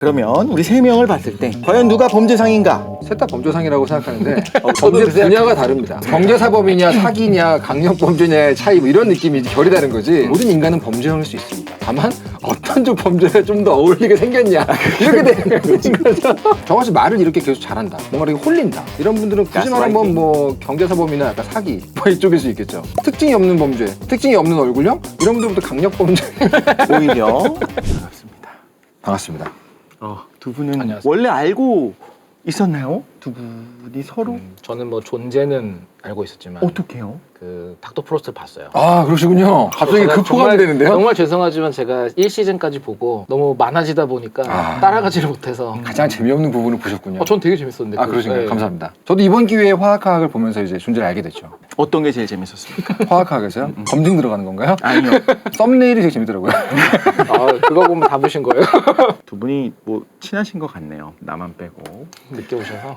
그러면 우리 세 명을 봤을 때 과연 누가 범죄상인가? 셋 다 범죄상이라고 생각하는데 범죄 분야가 다릅니다. 경제사범이냐 사기냐 강력범죄냐의 차이 뭐 이런 느낌이 결이 다른 거지. 모든 인간은 범죄형일 수 있습니다. 다만 어떤 쪽 범죄에 좀 더 어울리게 생겼냐 이렇게 되는 거죠. 저같이 말을 이렇게 계속 잘한다, 뭔가 이렇게 홀린다, 이런 분들은 굳이 말하면 뭐 경제사범이나 약간 사기 뭐 이쪽일 수 있겠죠. 특징이 없는 범죄, 특징이 없는 얼굴형, 이런 분들부터 강력범죄. 오히려 반갑습니다. 반갑습니다. 두 분은 안녕하세요. 원래 알고 있었나요? 두 분이 서로? 저는 뭐 존재는 알고 있었지만 어떻게요? 그 닥터 프로스트를 봤어요. 아 그러시군요. 갑자기 제가 그 포함이 되는데요? 정말 죄송하지만 제가 1시즌까지 보고 너무 많아지다 보니까 따라가지를 못해서 가장 재미없는 부분을 보셨군요. 전 되게 재밌었는데. 아 그러신가요? 네. 감사합니다. 저도 이번 기회에 화학학을 보면서 이제 존재를 알게 됐죠. 어떤 게 제일 재밌었습니까? 화학학에서요? 검증 들어가는 건가요? 아니요. 썸네일이 되게 재밌더라고요. 아, 그거 보면 다 보신 거예요? 두 분이 뭐 친하신 것 같네요. 나만 빼고. 늦게 오셔서.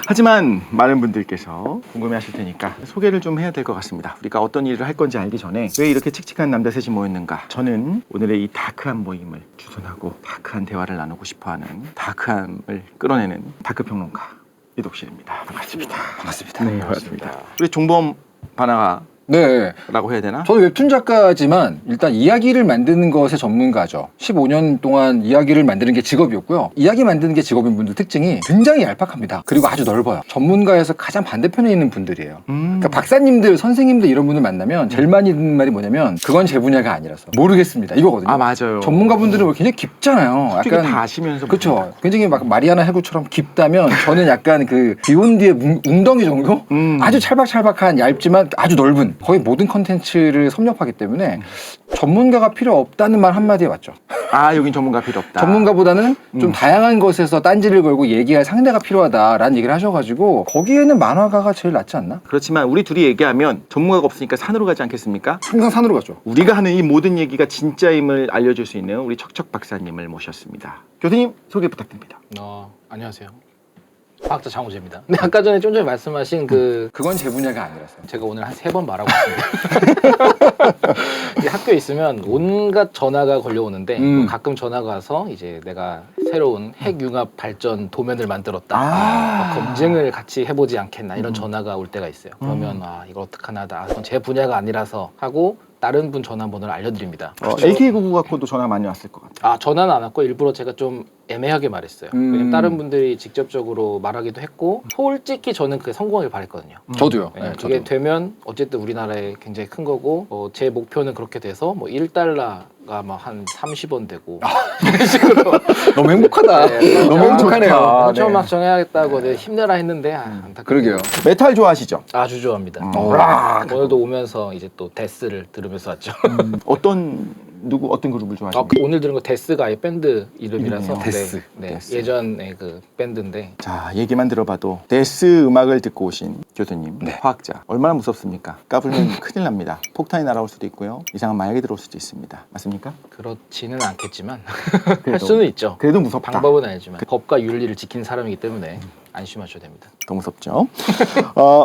하지만 많은 분들께서 궁금해하실 테니까 소개를 좀 해야 될 것 같습니다. 우리가 어떤 일을 할 건지 알기 전에 왜 이렇게 칙칙한 남자 셋이 모였는가? 저는 오늘의 이 다크한 모임을 주선하고 다크한 대화를 나누고 싶어하는 다크함을 끌어내는 다크평론가 이독실입니다. 반갑습니다. 반갑습니다. 네, 반갑습니다. 우리 종범 바나가라고 네. 해야 되나? 저도 웹툰 작가지만 일단 이야기를 만드는 것의 전문가죠. 15년 동안 이야기를 만드는 게 직업이었고요. 이야기 만드는 게 직업인 분들 특징이 굉장히 얄팍합니다. 그리고 아주 넓어요. 전문가에서 가장 반대편에 있는 분들이에요. 그러니까 박사님들, 선생님들 이런 분들 만나면 제일 많이 듣는 말이 뭐냐면 그건 제 분야가 아니라서 모르겠습니다 이거거든요. 아 맞아요. 전문가분들은 굉장히 깊잖아요. 솔직히 다 아시면서 그렇죠. 굉장히 막 마리아나 해구처럼 깊다면 저는 약간 그 비욘드의 웅덩이 정도? 아주 찰박찰박한 얇지만 아주 넓은 거의 모든 컨텐츠를 섭렵하기 때문에 전문가가 필요 없다는 말 한마디에 맞죠. 아 여긴 전문가 필요 없다. 전문가보다는 좀 다양한 것에서 딴지를 걸고 얘기할 상대가 필요하다라는 얘기를 하셔가지고 거기에는 만화가가 제일 낫지 않나? 그렇지만 우리 둘이 얘기하면 전문가가 없으니까 산으로 가지 않겠습니까? 항상 산으로 가죠. 우리가 하는 이 모든 얘기가 진짜임을 알려줄 수 있는 우리 척척 박사님을 모셨습니다. 교수님 소개 부탁드립니다. 안녕하세요. 과학자 장우재입니다. 근데 아까 전에 좀 전에 말씀하신 그건 제 분야가 아니라서. 제가 오늘 한 3번 말하고 있습니다. 이제 학교에 있으면 온갖 전화가 걸려오는데 가끔 전화가 와서 이제 내가 새로운 핵융합 발전 도면을 만들었다. 검증을 같이 해보지 않겠나 이런 전화가 올 때가 있어요. 그러면 이걸 어떡하나, 그건 제 분야가 아니라서 하고 다른 분 전화번호를 알려드립니다. LK99갖고도 전화 많이 왔을 것 같아요. 전화는 안 왔고 일부러 제가 좀 애매하게 말했어요. 왜냐면 다른 분들이 직접적으로 말하기도 했고 솔직히 저는 그게 성공하길 바랬거든요. 저도요. 네, 네, 그게 저도. 되면 어쨌든 우리나라에 굉장히 큰 거고 제 목표는 그렇게 돼서 뭐 1달러가 막 한 30원 되고 이런 식으로 너무 행복하다. 네, 너무 행복하네요. 엄청 네. 막 정해야겠다고 내가 힘내라 했는데 안타깝게 그러게요. 메탈 좋아하시죠? 아주 좋아합니다. 오늘도 오면서 이제 또 데스를 들으면서 왔죠. 어떤 그룹을 좋아하시나요? 오늘 들은 거 데스가 아예 밴드 이름이라서 이름이에요. 데스. 네, 데스. 예전에 그 밴드인데 자 얘기만 들어봐도 데스 음악을 듣고 오신 교수님, 네. 화학자 얼마나 무섭습니까? 까불면 큰일 납니다. 폭탄이 날아올 수도 있고요. 이상한 마약이 들어올 수도 있습니다. 맞습니까? 그렇지는 않겠지만 할 수는 있죠. 그래도 무섭다. 방법은 알지만 법과 윤리를 지키는 사람이기 때문에 안심하셔도 됩니다. 더 무섭죠.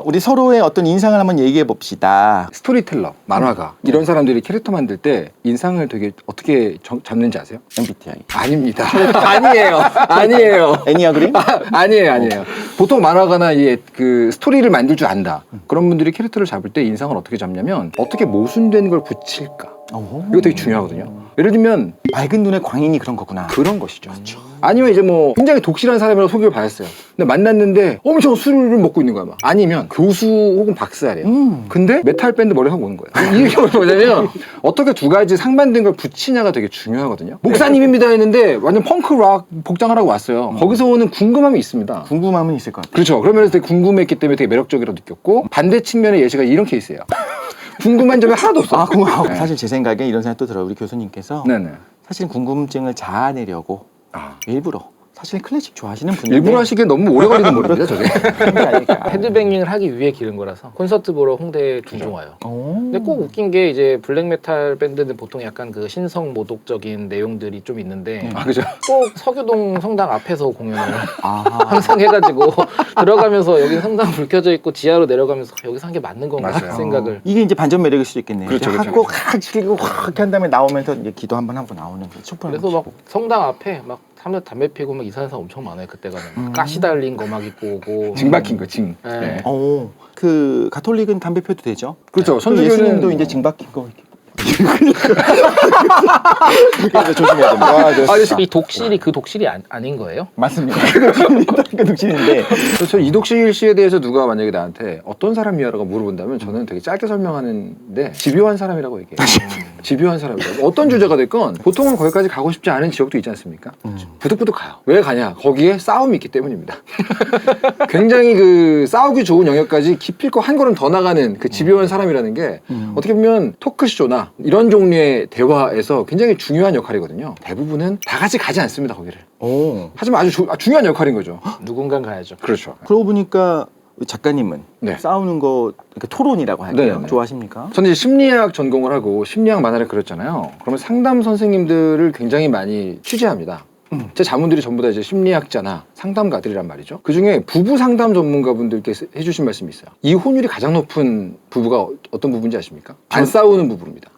우리 서로의 어떤 인상을 한번 얘기해 봅시다. 스토리텔러, 만화가 이런 사람들이 캐릭터 만들 때 인상을 되게 어떻게 잡는지 아세요? MBTI. 아닙니다. 아니에요. 아니에요. 애니아그림? 아니에요. 보통 만화가나 그 스토리를 만들 줄 안다. 그런 분들이 캐릭터를 잡을 때 인상을 어떻게 잡냐면 어떻게 모순된 걸 붙일까. 이거 되게 중요하거든요. 예를 들면 맑은 눈의 광인이 그런 거구나. 그런 것이죠. 아니면 이제 뭐 굉장히 독실한 사람이라고 소개를 받았어요. 근데 만났는데 엄청 술을 먹고 있는 거야 막. 아니면 교수 혹은 박사래요. 근데 메탈 밴드 머리 하고 오는 거예요. 이게 뭐냐면 어떻게 두 가지 상반된 걸 붙이냐가 되게 중요하거든요. 목사님입니다 했는데 완전 펑크 락 복장을 하고 왔어요. 거기서 오는 궁금함이 있습니다. 궁금함은 있을 것 같아요. 그렇죠. 그러면서 되게 궁금했기 때문에 되게 매력적이라고 느꼈고 반대 측면의 예시가 이런 케이스예요. 궁금한 점이 하나도 없어. 네. 사실 제 생각에 이런 생각도 들어요. 우리 교수님께서 네네. 사실 궁금증을 자아내려고 일부러 사실 클래식 좋아하시는 분인데 일부러 하시기에 너무 오래 걸리는 머리입니다, 저게. 헤드뱅잉을 하기 위해 기른 거라서 콘서트 보러 홍대에 종종 와요. 근데 꼭 웃긴 게 이제 블랙메탈 밴드는 보통 약간 그 신성 모독적인 내용들이 좀 있는데 그죠? 꼭 서교동 성당 앞에서 공연을 항상 해가지고 들어가면서 여기 성당 불 켜져 있고 지하로 내려가면서 여기서 한 게 맞는 건가 맞아요. 생각을. 이게 이제 반전 매력일 수도 있겠네요. 그렇죠, 그렇죠, 하고 확 즐기고 확 한 다음에 나오면서 이제 기도 한번 하고 나오는 그 촛불. 그래서 막 성당 앞에 막 사람들 담배 피고 막 이상한 사람 엄청 많아요. 그때가는 가시 달린 거 막 입고 오고. 징 박힌 거 징. 네. 네. 그 가톨릭은 담배 펴도 되죠? 그렇죠. 선주교는 예수님도 뭐- 이제 징 박힌 거 그래서 조심해야 됩니다. 아, 네. 이 독실이 그 독실이 아닌 거예요? 맞습니다. 그 독신인데 그래서 이독실 씨에 대해서 누가 만약에 나한테 어떤 사람이야라고 물어본다면 저는 되게 짧게 설명하는데 집요한 사람이라고 얘기해요. 집요한 사람이라고. 어떤 주제가 됐건 보통은 거기까지 가고 싶지 않은 지역도 있지 않습니까? 부득부득 가요. 왜 가냐? 거기에 싸움이 있기 때문입니다. 굉장히 그 싸우기 좋은 영역까지 기필코 한 걸음 더 나가는 그 집요한 사람이라는 게 어떻게 보면 토크쇼나 이런 종류의 대화에서 굉장히 중요한 역할이거든요. 대부분은 다 같이 가지 않습니다, 거기를. 오. 하지만 아주 중요한 역할인 거죠. 누군간 가야죠. 그렇죠. 그러고 보니까 작가님은 네. 싸우는 거 그러니까 토론이라고 할게요. 네. 좋아하십니까? 저는 이제 심리학 전공을 하고 심리학 만화를 그렸잖아요. 그러면 상담 선생님들을 굉장히 많이 취재합니다. 제 자문들이 전부 다 이제 심리학자나 상담가들이란 말이죠. 그 중에 부부 상담 전문가분들께서 해주신 말씀이 있어요. 이혼율이 가장 높은 부부가 어떤 부부인지 아십니까? 안 싸우는 부부입니다.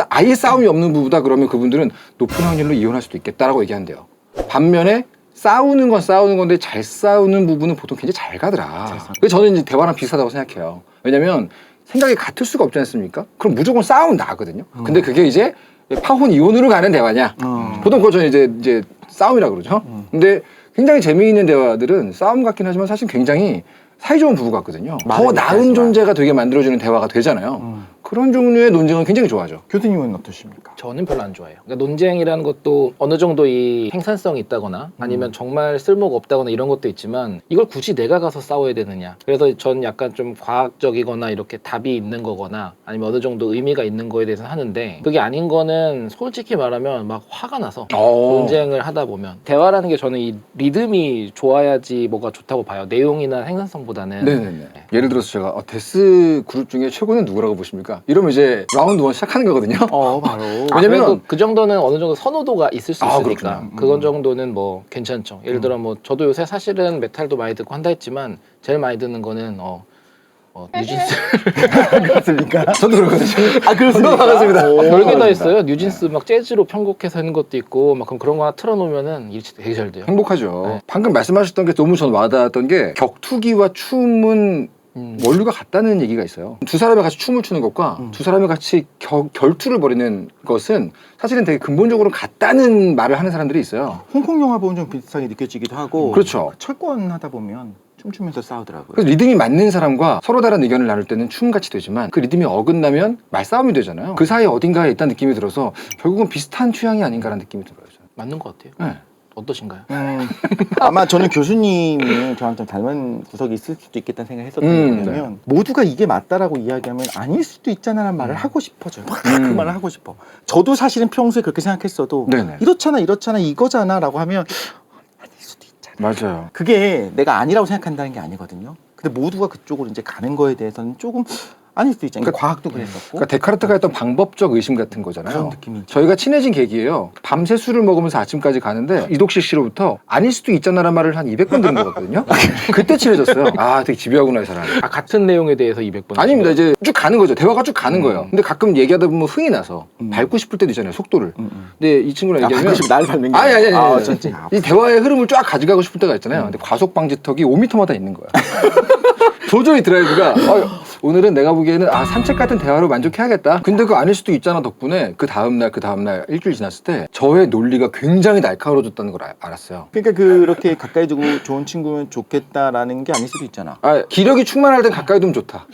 아예 싸움이 없는 부부다 그러면 그분들은 높은 확률로 이혼할 수도 있겠다라고 얘기한대요. 반면에 싸우는 건 싸우는 건데 잘 싸우는 부부는 보통 굉장히 잘 가더라. 그래서 저는 이제 대화랑 비슷하다고 생각해요. 왜냐면 생각이 같을 수가 없지 않습니까? 그럼 무조건 싸우면 나거든요. 근데 그게 이제 파혼 이혼으로 가는 대화냐? 보통 그거 저는 이제 싸움이라 그러죠. 근데 굉장히 재미있는 대화들은 싸움 같긴 하지만 사실 굉장히 사이좋은 부부 같거든요. 더 나은 존재가 되게 만들어주는 대화가 되잖아요. 그런 종류의 논쟁은 굉장히 좋아하죠. 교수님은 어떠십니까? 저는 별로 안 좋아해요. 그러니까 논쟁이라는 것도 어느 정도 이 생산성이 있다거나 아니면 정말 쓸모가 없다거나 이런 것도 있지만 이걸 굳이 내가 가서 싸워야 되느냐. 그래서 전 약간 좀 과학적이거나 이렇게 답이 있는 거거나 아니면 어느 정도 의미가 있는 거에 대해서 하는데 그게 아닌 거는 솔직히 말하면 막 화가 나서 논쟁을 하다 보면 대화라는 게 저는 이 리듬이 좋아야지 뭐가 좋다고 봐요. 내용이나 생산성보다는. 네네네. 예를 들어서 제가 데스 그룹 중에 최고는 누구라고 보십니까? 이러면 이제 라운드 1 시작하는 거거든요. 바로. 왜냐면 그래도 그 정도는 어느 정도 선호도가 있을 수 있으니까 그렇구나. 그건 정도는 뭐 괜찮죠. 예를 들어 뭐 저도 요새 사실은 메탈도 많이 듣고 한다 했지만 제일 많이 듣는 거는 뉴진스. 그렇습니까? 저도 그러거든요. 그렇습니까? 반갑습니다. 별게 다 있어요. 뉴진스 막 재즈로 편곡해서 하는 것도 있고 막 그런 거 하나 틀어놓으면은 일이 되게 잘 돼요. 행복하죠. 네. 방금 말씀하셨던 게 너무 전 와닿았던 게 격투기와 춤은 원류가 같다는 얘기가 있어요. 두 사람이 같이 춤을 추는 것과 두 사람이 같이 결투를 벌이는 것은 사실은 되게 근본적으로 같다는 말을 하는 사람들이 있어요. 홍콩 영화 보면 좀 비슷하게 느껴지기도 하고. 그렇죠. 철권 하다 보면 춤추면서 싸우더라고요. 그래서 리듬이 맞는 사람과 서로 다른 의견을 나눌 때는 춤같이 되지만 그 리듬이 어긋나면 말싸움이 되잖아요. 그 사이 어딘가에 있다는 느낌이 들어서 결국은 비슷한 취향이 아닌가라는 느낌이 들어요. 저는. 맞는 것 같아요. 네. 어떠신가요? 아마 저는 교수님이 저한테 닮은 구석이 있을 수도 있겠다는 생각을 했었던 게 뭐냐면 모두가 이게 맞다라고 이야기하면 아닐 수도 있잖아라는 말을 하고 싶어져요. 그 말을 하고 싶어. 저도 사실은 평소에 그렇게 생각했어도 네네. 이렇잖아 이거잖아라고 하면 아닐 수도 있잖아. 맞아요. 그게 내가 아니라고 생각한다는 게 아니거든요. 근데 모두가 그쪽으로 이제 가는 거에 대해서는 조금 아닐 수도 있잖아요. 과학도 그랬었고. 그러니까 데카르트가 했던 방법적 의심 같은 거잖아요. 그런 느낌이죠. 저희가 친해진 계기예요. 밤새 술을 먹으면서 아침까지 가는데 이독식 씨로부터 아닐 수도 있잖아라는 말을 한 200번 들은 거거든요. 그때 친해졌어요. 아, 되게 집요하구나 이 사람. 같은 내용에 대해서 200번. 아닙니다. 이제 쭉 가는 거죠. 대화가 쭉 가는 거예요. 근데 가끔 얘기하다 보면 흥이 나서 밟고 싶을 때도 있잖아요. 속도를. 근데 이 친구랑 얘기하면 나를 밟는 게 아니. 진짜. 이 대화의 흐름을 쫙 가져가고 싶을 때가 있잖아요. 근데 과속 방지턱이 5m마다 있는 거야. 도저히 드라이브가 오늘은 내가 보기에는 산책 같은 대화로 만족해야겠다. 근데 그 아닐 수도 있잖아 덕분에 그 다음날 일주일 지났을 때 저의 논리가 굉장히 날카로워졌다는 걸 알았어요. 그러니까 그렇게 가까이 두고 좋은 친구면 좋겠다라는 게 아닐 수도 있잖아. 기력이 충만할 땐 가까이 두면 좋다.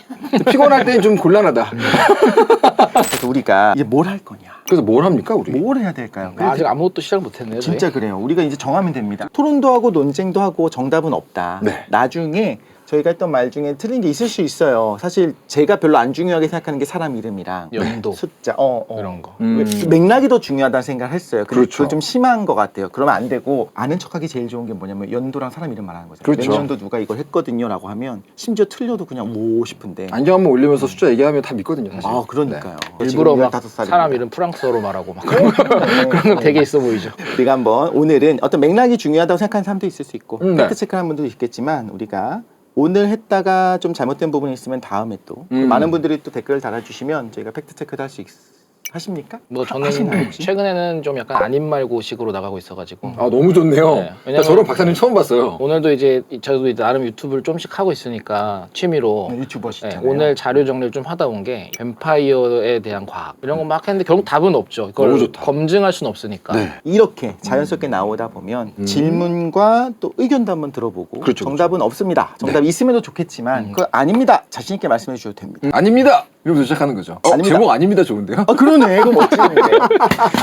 피곤할 땐 좀 곤란하다. 그래서 우리가 이제 뭘 할 거냐? 그래서 뭘 합니까 우리? 뭘 해야 될까요? 아직 아무것도 시작 못했네요. 진짜 그래요. 우리가 이제 정하면 됩니다. 토론도 하고 논쟁도 하고 정답은 없다. 네. 나중에 저희가 했던 말 중에 틀린 게 있을 수 있어요. 사실 제가 별로 안 중요하게 생각하는 게 사람 이름이랑 연도. 숫자, 이런 거. 맥락이 더 중요하다는 생각을 했어요. 근데 그렇죠. 그거 좀 심한 것 같아요. 그러면 안 되고 아는 척하기 제일 좋은 게 뭐냐면 연도랑 사람 이름 말하는 거잖아요. 그렇죠. 몇 년도 누가 이걸 했거든요라고 하면 심지어 틀려도 그냥 오 싶은데. 안경 한번 올리면서 숫자 얘기하면 다 믿거든요 사실. 그러니까요. 일부러 막 15살입니다. 사람 이름 프랑스어로 말하고 막 그런 거 되게 있어 보이죠. 우리가 한번 오늘은 어떤 맥락이 중요하다고 생각하는 사람도 있을 수 있고 네. 팩트 체크하는 분도 있겠지만 우리가 오늘 했다가 좀 잘못된 부분이 있으면 다음에 또 많은 분들이 또 댓글을 달아주시면 저희가 팩트 체크도 할 수 하십니까? 뭐 저는 하시나요, 혹시? 최근에는 좀 약간 아님 말고식으로 나가고 있어가지고 아 너무 좋네요. 네, 나 왜냐면- 저런 박사님 처음 봤어요. 오늘도 이제 저도 이제 나름 유튜브를 좀씩 하고 있으니까 취미로 네, 유튜버시잖아요. 오늘 자료 정리를 좀 하다 온 게 뱀파이어에 대한 과학 이런 거 막 했는데 결국 답은 없죠. 이걸 너무 좋다. 검증할 수는 없으니까. 네. 이렇게 자연스럽게 나오다 보면 질문과 또 의견도 한번 들어보고 그렇죠, 정답은 없습니다. 정답이 있으면 좋겠지만 그거 아닙니다. 자신 있게 말씀해 주셔도 됩니다. 아닙니다. 이러면서 시작하는 거죠. 아닙니다. 제목 아닙니다 좋은데요? 아 그러네. 그거 멋지는데.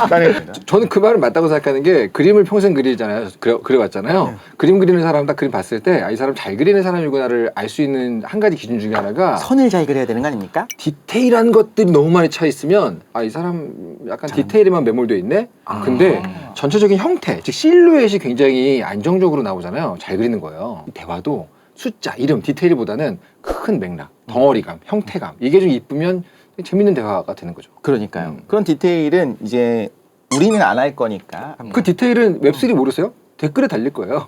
나는 저는 그 말은 맞다고 생각하는 게 그림을 평생 그리잖아요. 그려왔잖아요. 그림 그리는 사람 딱 그림 봤을 때 이 사람 잘 그리는 사람이구나를 알 수 있는 한 가지 기준 중에 하나가 선을 잘 그려야 되는 거 아닙니까? 디테일한 것들이 너무 많이 차 있으면 이 사람 약간 디테일에만 매몰되어 있네? 근데 전체적인 형태, 즉 실루엣이 굉장히 안정적으로 나오잖아요. 잘 그리는 거예요. 대화도 숫자, 이름, 디테일보다는 큰 맥락, 덩어리감, 형태감 이게 좀 이쁘면 재밌는 대화가 되는 거죠. 그러니까요. 그런 디테일은 이제 우리는 안 할 거니까. 그 디테일은 웹3 모르세요? 댓글에 달릴 거예요.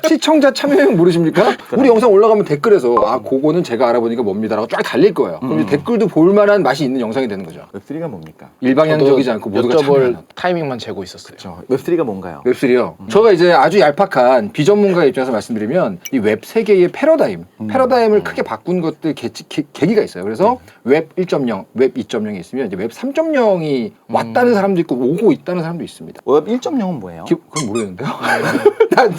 시청자 참여형 모르십니까? 우리 영상 올라가면 댓글에서 그거는 제가 알아보니까 뭡니다라고 쫙 달릴 거예요. 그럼 이제 댓글도 볼만한 맛이 있는 영상이 되는 거죠. 웹3가 뭡니까? 일방향적이지 않고 모두가 여쭤볼 참여하는. 타이밍만 재고 있었어요. 저 웹3가 뭔가요? 웹3요. 제가 이제 아주 얄팍한 비전문가의 입장에서 말씀드리면 이 웹 세계의 패러다임을 크게 바꾼 것들 계기가 있어요. 그래서 웹 1.0, 웹 2.0이 있으면 이제 웹 3.0이 왔다는 사람도 있고 오고 있다는 사람도 있습니다. 웹 1.0은 뭐예요? 그건 모르겠는데요.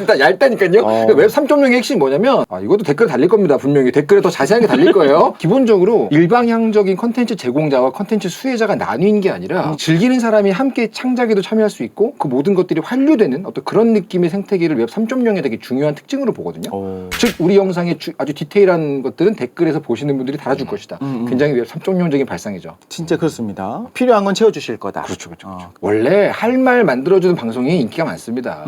나 얇다니까요. 웹 3.0의 핵심이 뭐냐면 이것도 댓글 달릴 겁니다. 분명히 댓글에 더 자세하게 달릴 거예요. 기본적으로 일방향적인 컨텐츠 제공자와 컨텐츠 수혜자가 나뉜 게 아니라 즐기는 사람이 함께 창작에도 참여할 수 있고 그 모든 것들이 환류되는 어떤 그런 느낌의 생태계를 웹 3.0의 되게 중요한 특징으로 보거든요. 즉 우리 영상의 아주 디테일한 것들은 댓글에서 보시는 분들이 달아줄 것이다. 굉장히 웹 3.0적인 발상이죠. 진짜 그렇습니다. 필요한 건 채워주실 거다. 그렇죠. 원래 할 말 만들어주는 방송이 인기가 많습니다.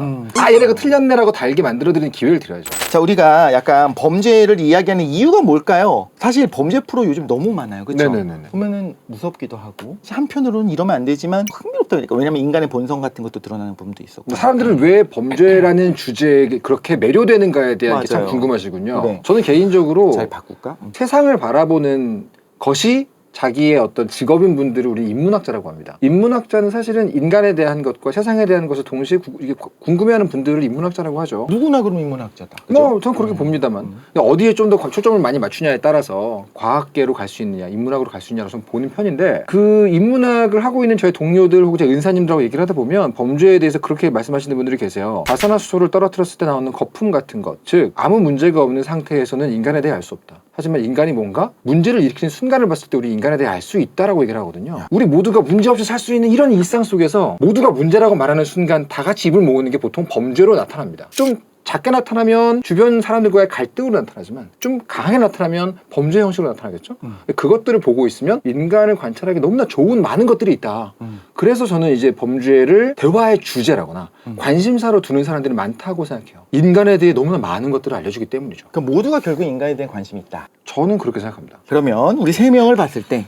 얘네가 틀렸네라고 달게 만들어드리는 기회를 드려야죠. 자, 우리가 약간 범죄를 이야기하는 이유가 뭘까요? 사실 범죄 프로 요즘 너무 많아요. 그렇죠? 네네네. 보면은 무섭기도 하고 한편으로는 이러면 안 되지만 흥미롭다 그러니까. 왜냐면 인간의 본성 같은 것도 드러나는 부분도 있었고. 사람들은 왜 범죄라는 주제에 그렇게 매료되는가에 대한 게 참 맞아요. 궁금하시군요. 네. 저는 개인적으로 잘 바꿀까? 세상을 바라보는 것이 자기의 어떤 직업인 분들을 우리 인문학자라고 합니다. 인문학자는 사실은 인간에 대한 것과 세상에 대한 것을 동시에 이게 궁금해하는 분들을 인문학자라고 하죠. 누구나 그럼 인문학자다. 그죠? 뭐, 전 그렇게 봅니다만. 어디에 좀 더 초점을 많이 맞추냐에 따라서 과학계로 갈 수 있느냐, 인문학으로 갈 수 있느냐로 좀 보는 편인데, 그 인문학을 하고 있는 저희 동료들 혹은 제 은사님들하고 얘기를 하다 보면 범죄에 대해서 그렇게 말씀하시는 분들이 계세요. 가산화수소를 떨어뜨렸을 때 나오는 거품 같은 것, 즉 아무 문제가 없는 상태에서는 인간에 대해 알 수 없다. 하지만 인간이 뭔가 문제를 일으키는 순간을 봤을 때 우리 인간에 대해 알 수 있다라고 얘기를 하거든요. 우리 모두가 문제없이 살 수 있는 이런 일상 속에서 모두가 문제라고 말하는 순간 다 같이 입을 모으는 게 보통 범죄로 나타납니다. 좀 작게 나타나면 주변 사람들과의 갈등으로 나타나지만 좀 강하게 나타나면 범죄 형식으로 나타나겠죠. 그것들을 보고 있으면 인간을 관찰하기 너무나 좋은 많은 것들이 있다. 그래서 저는 이제 범죄를 대화의 주제라거나 관심사로 두는 사람들이 많다고 생각해요. 인간에 대해 너무나 많은 것들을 알려주기 때문이죠. 그러니까 모두가 결국 인간에 대한 관심이 있다. 저는 그렇게 생각합니다. 그러면 우리 세 명을 봤을 때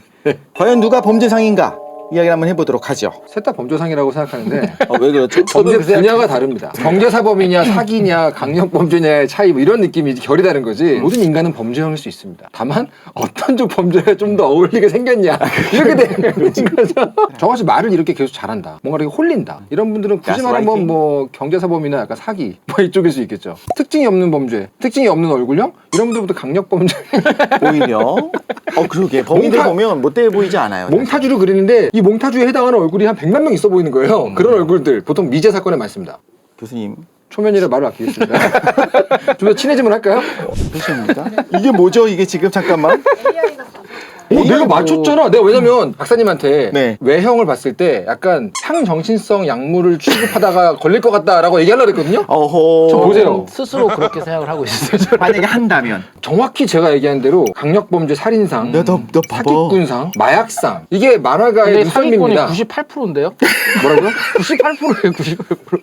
과연 누가 범죄상인가 이야기를 한번 해보도록 하죠. 셋 다 범죄상이라고 생각하는데 왜 그렇죠? 범죄 분야가 다릅니다. 경제사범이냐 사기냐 강력범죄냐의 차이 뭐 이런 느낌이 결이 다른 거지. 모든 인간은 범죄형일 수 있습니다. 다만 어떤 쪽 범죄에 좀 더 어울리게 생겼냐 이렇게 되는 거죠. 저같이 말을 이렇게 계속 잘한다, 뭔가 이렇게 홀린다, 이런 분들은 굳이 말하면 뭐 경제사범이나 약간 사기 뭐 이쪽일 수 있겠죠. 특징이 없는 범죄, 특징이 없는 얼굴형 이런 분들부터 강력범죄. 오히려 그러게 범인들 보면 못돼 보이지 않아요. 몽타주를 그리는데 이 몽타주에 해당하는 얼굴이 한 100만 명 있어 보이는 거예요. 그런 얼굴들 보통 미제 사건에 많습니다. 교수님 초면이라 말을 아끼겠습니다. 좀 더 친해지면 할까요? 교수입니까? 이게 뭐죠? 이게 지금 잠깐만. 내가 맞췄잖아. 내가 왜냐면 박사님한테 네. 외형을 봤을 때 약간 향정신성 약물을 취급하다가 걸릴 것 같다라고 얘기하려고 했거든요. 어허. 저 보세요. 스스로 그렇게 생각을 하고 있어요. 만약에 한다면 정확히 제가 얘기한 대로 강력범죄 살인상, 너 봐봐. 사기꾼상, 마약상 이게 만화가의 근데 사기꾼이 눈썰미입니다. 98%인데요? 뭐라고요? 98%예요. 98%.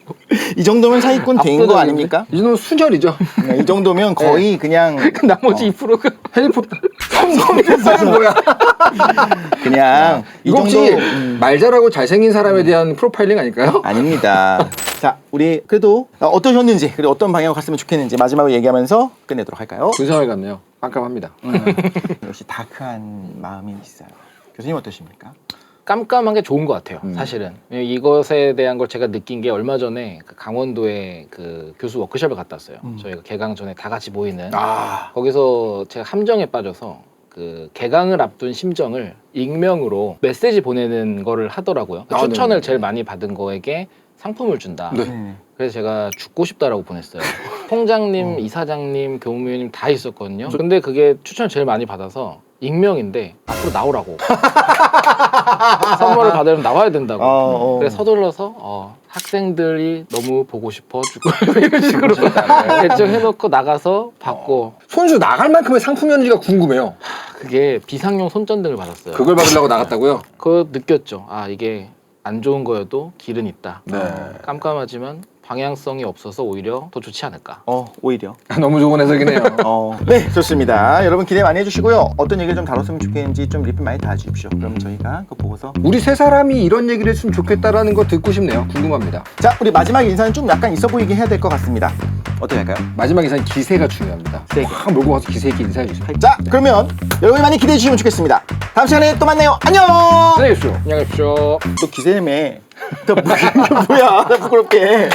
이 정도면 사기꾼 된 거 아닙니까? 이 정도면 순혈이죠. 이 정도면 거의 그냥 나머지 2%가 해리포터 성공했어요 뭐야? 그냥 이 이거 혹시 정도 말 잘하고 잘생긴 사람에 대한 프로파일링 아닐까요? 아닙니다. 자, 우리 그래도 어떠셨는지 그리고 어떤 방향으로 갔으면 좋겠는지 마지막으로 얘기하면서 끝내도록 할까요? 군생활 같네요. 깜깜합니다. 역시 다크한 마음이 있어요. 교수님 어떠십니까? 깜깜한 게 좋은 것 같아요. 사실은 이것에 대한 걸 제가 느낀 게 얼마 전에 그 강원도에 그 교수 워크숍을 갔다 왔어요. 저희가 개강 전에 다 같이 모이는 거기서 제가 함정에 빠져서 그 개강을 앞둔 심정을 익명으로 메시지 보내는 거를 하더라고요. 그 추천을 네. 제일 많이 받은 거에게 상품을 준다. 네. 그래서 제가 죽고 싶다라고 보냈어요. 총장님, 이사장님, 교무위원님 다 있었거든요. 근데 그게 추천을 제일 많이 받아서 익명인데 앞으로 나오라고. 선물을 받으려면 나와야 된다고. 그래서 서둘러서 학생들이 너무 보고 싶어 주고 이런 식으로 결정해놓고 나가서 받고. 손주 나갈 만큼의 상품이었는지가 궁금해요. 그게 비상용 손전등을 받았어요. 그걸 받으려고 나갔다고요? 그거 느꼈죠. 아 이게 안 좋은 거여도 길은 있다. 네. 깜깜하지만 방향성이 없어서 오히려 더 좋지 않을까. 오히려. 너무 좋은 해석이네요. 네, 좋습니다. 여러분 기대 많이 해주시고요. 어떤 얘기를 좀 다뤘으면 좋겠는지 좀 리플 많이 달아주십시오. 그러면 저희가 그거 보고서. 우리 세 사람이 이런 얘기를 했으면 좋겠다라는 거 듣고 싶네요. 궁금합니다. 자, 우리 마지막 인사는 좀 약간 있어 보이게 해야 될 것 같습니다. 어떻게 할까요? 마지막 인사는 기세가 중요합니다. 확 몰고 가서 기세 있게 인사해 주세요. 자, 그러면 여러분이 많이 기대해 주시면 좋겠습니다. 다음 시간에 또 만나요. 안녕! 안녕히 계십시오. 안녕히 계십시오. 또 기세매. 또 뭐야? 나 부끄럽게.